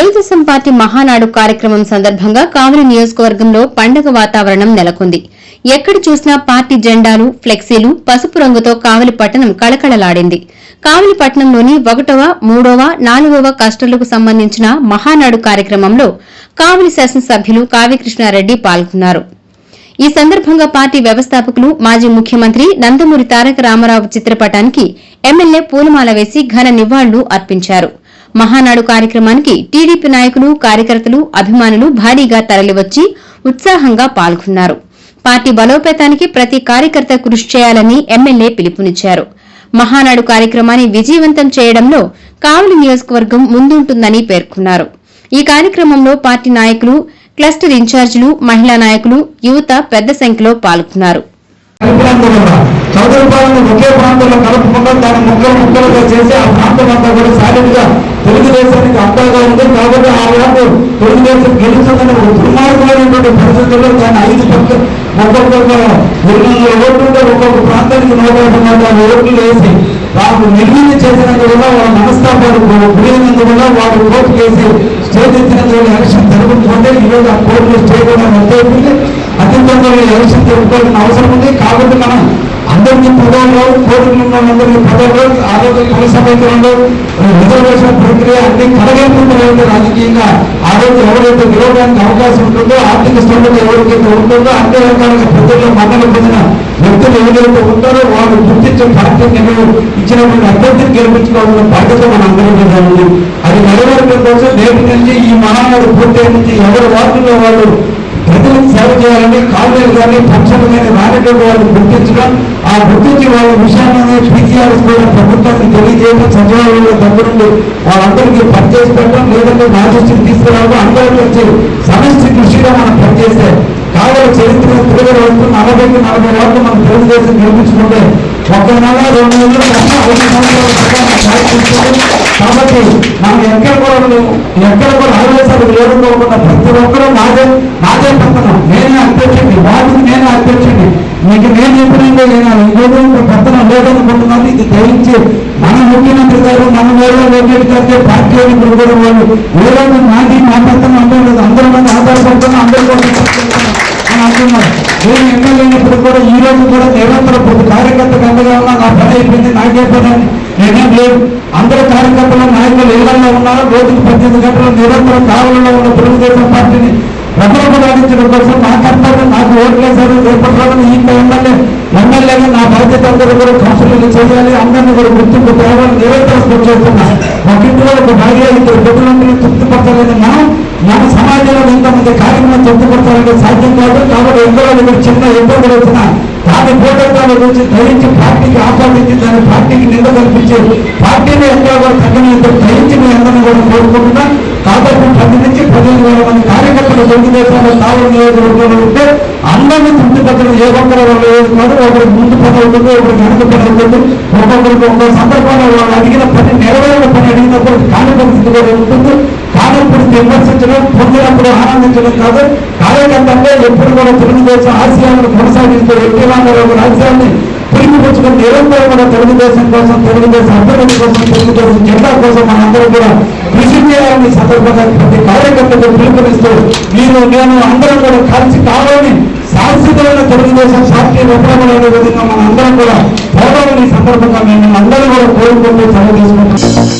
Telugu Desam party Mahanadu కార్యక్రమం సందర్భంగా కావలి నియోజకవర్గంలో పండుగ వాతావరణం నెలకొంది. ఎక్కడ చూసినా పార్టీ జెండాలు, ఫ్లెక్సీలు, పసుపు రంగుతో కావలి పట్టణం కళకళలాడింది. కావలి పట్టణంలోని 1వ, 3వ, 4వ క్లస్టర్లకు సంబంధించిన మహానాడు కార్యక్రమంలో కావలి శాసనసభ్యులు కావ్యకృష్ణారెడ్డి పాల్గొన్నారు. ఈ సందర్భంగా పార్టీ వ్యవస్థాపకులు, మాజీ ముఖ్యమంత్రి నందమూరి తారక రామారావు చిత్రపటానికి ఎమ్మెల్యే పూలమాల వేసి ఘన నివాళులు అర్పించారు. మహానాడు కార్యక్రమానికి టీడీపీ నాయకులు, కార్యకర్తలు, అభిమానులు భారీగా తరలివచ్చి ఉత్సాహంగా పాల్గొన్నారు. పార్టీ బలోపేతానికి ప్రతి కార్యకర్త కృషి చేయాలని ఎమ్మెల్యే పిలుపునిచ్చారు. మహానాడు కార్యక్రమాన్ని విజయవంతం చేయడంలో కావలి నియోజకవర్గం ముందుంటుందని పేర్కొన్నారు. ఈ కార్యక్రమంలో పార్టీ నాయకులు, క్లస్టర్ ఇన్ఛార్జీలు, మహిళా నాయకులు, యువత పెద్ద సంఖ్యలో పాల్గొన్నారు. చౌదరిపాలెం ఒకే ప్రాంతంలో కలుపుకుండా దాని ముక్కలుగా చేసి ఆ ప్రాంతం అంతా కూడా సాలిడ్గా తెలుగుదేశానికి అంతగా ఉంది. కాబట్టి ఆ వార్డు తెలుగుదేశం గెలుస్తుందని ఒక దుర్మార్గమైనటువంటి పరిస్థితుల్లో దాన్ని 5 పక్కల ఒక్కొక్క 200 ఓట్లుంటే ఒక్కొక్క ప్రాంతానికి 150 ఓట్లు వేసి వాళ్ళు నిర్వీర్యం చేసినందువల్ల వాళ్ళ మనస్తాపాలు గురైనందువల్ల వాళ్ళు కోర్టు కేసి స్టేట్ ఎత్తినందువల్ల ఎలక్షన్ జరుగుతుంటే ఈరోజు ఆ కోర్టులో స్టే కూడా రద్దయిపోయింది. అతి తొందరగా ఎలక్షన్ జరుపుకోవాల్సిన అవసరం ఉంది. కాబట్టి మనం అందరికీ పదవులు, కోర్టులు ఉన్న అందరికీ పదవులు, ఆరోగ్య కొనసాగించడంలో రిజర్వేషన్ ప్రక్రియ అన్ని కలగైపోతుంది. రాజకీయంగా ఆ రోజు ఎవరైతే గెలవడానికి అవకాశం ఉంటుందో, ఆర్థిక స్థోమత ఎవరికైతే ఉంటుందో, అన్ని రకాలుగా ప్రజల్లో మన్నలు పొందిన వ్యక్తులు ఎవరైతే ఉంటారో వాళ్ళు గుర్తించే పార్టీకి ఇచ్చినటువంటి అభ్యర్థిని గెలిపించుకోవాలన్న బాధ్యత మన అందరి మీద ఉంది. అది నెరవేరడం కోసం నేటి నుంచి ఈ మహానాడు పూర్తయి నుంచి ఎవరి వార్డుల్లో వాళ్ళు ప్రజలకు సేవ చేయాలని, కాలేజీలు కానీ ఫంక్షన్లు కానీ రానటువంటి వాళ్ళు గుర్తించడం, ఆ గుర్తించి వాళ్ళ విషయాన్ని పీసీఆర్ఎస్ కూడా ప్రభుత్వాన్ని తెలియజేయడం, సచివాలయంలో దగ్గరుండి వాళ్ళందరికీ పనిచేసి పెట్టడం, లేదంటే నా దృష్టికి తీసుకురావడం, అందరి నుంచి సమష్టి కృషిగా మనం పనిచేస్తే కావలి చరిత్ర తిరిగి వస్తూ 40 వార్డు మనం తెలుగుదేశం నిర్మించుకుంటే 1 నెల 2 నెలలు 5 సంవత్సరాలు. కాబట్టి మనం ఎక్కడ కూడా ఆవేశాలు లేకపోకుండా ప్రతి ఒక్కరూ నాదే పక్కన నేనే అధ్యక్షుడి, వాటికి నేనే అధ్యక్షుడి, మీకు నేను ఎప్పుడైతే నేను పక్కన లేదనుకుంటున్నాను. ఇది గ్రహించి మన ముఖ్యమంత్రి గారు, మన వేరే గారికి పార్టీ కూడా వాళ్ళు ఏదైనా నాది నా పక్కన అంటే అందరి మంది ఆధారపడుతున్నా, అందరి కోసం అని అంటున్నారు. నేను ఎమ్మెల్యే అయినప్పుడు కూడా ఈ రోజు కూడా నిరంతర ప్రతి కార్యకర్తకు అండగా ఉన్నా. నా పని అయిపోయింది, నాకే పని నేనేం లేదు. అందరూ కార్యకర్తలు, నాయకులు ఇళ్లలో ఉన్నారు. రోజుకు 18 గంటలు నిరంతరం కావలలో ఉన్న తెలుగుదేశం పార్టీని ప్రబలపడించడం కోసం నా కర్తవ్యం, నాకు ఓట్లేశారు. రేపటి రోజున ఈ ఎమ్మెల్యేగా నా బాధ్యత అందరూ కూడా కౌన్సిలర్లు చేయాలి, అందరినీ కూడా గుర్తింపు తేవాలని నిరంతరం స్పృహ చేస్తున్నా. ఒక ఇంట్లో ఒక భార్య 2 బిడ్డలందరినీ తృప్తిపరచాలని మన సమాజంలో ఇంతమంది కార్యక్రమం తృప్తిపరచాలంటే సాధ్యం కాదు. కాబట్టి ఎందరో చిన్న ఇబ్బందులు వచ్చినా దాని పోటెత్తాల గురించి గ్రహించి పార్టీకి ఆపాదించి దాని పార్టీకి నింద కల్పించి పార్టీని ఎక్కడ కూడా తగ్గని గ్రహించి మీ అందరినీ కూడా కోరుకుంటున్నా. కాబట్టి 10 నుంచి 15,000 మంది కార్యకర్తలు తెలుగుదేశంలో కావలి నియోజకవర్గంలో ఉంటే అందరినీ తృప్తిపరచడం ఏ ఒక్కరు వాళ్ళు ఏది కాదు. ఒకరికి ముందు పని అవుతుంది, ఒకరికి వెనక పని అవుతుంది. ఒక్కొక్కరికి ఒక్కొక్క సందర్భంలో వాళ్ళు అడిగిన పని, నెరవేరిన పని అడిగినప్పుడు కాని పరిస్థితి కూడా ఉంటుంది. కానప్పుడు విమర్శించడం, పొందినప్పుడు ఆనందించడం కాదు. కార్యకర్త అంటే ఎప్పుడు కూడా తెలుగుదేశం ఆశయాలను కొనసాగిస్తూ ఎన్టీ రామారావు రాజ్యాన్ని పురిగిపుచ్చుకుని నిరంతరం కూడా తెలుగుదేశం కోసం, తెలుగుదేశం అభ్యర్థి కోసం, తెలుగుదేశం జెండా కోసం మనందరూ కూడా కృషి చేయాలని సందర్భంగా ప్రతి కార్యకర్తకు పిలుపునిస్తూ మీరు నేను అందరం కూడా కలిసి కావాలని శాశ్వతమైన తెలుగుదేశం పార్టీ ఉపయోగపడే విధంగా మన అందరం కూడా పోవాలని సందర్భంగా మేము అందరూ కూడా కోరుకుంటూ సెలవు తీసుకుంటాం.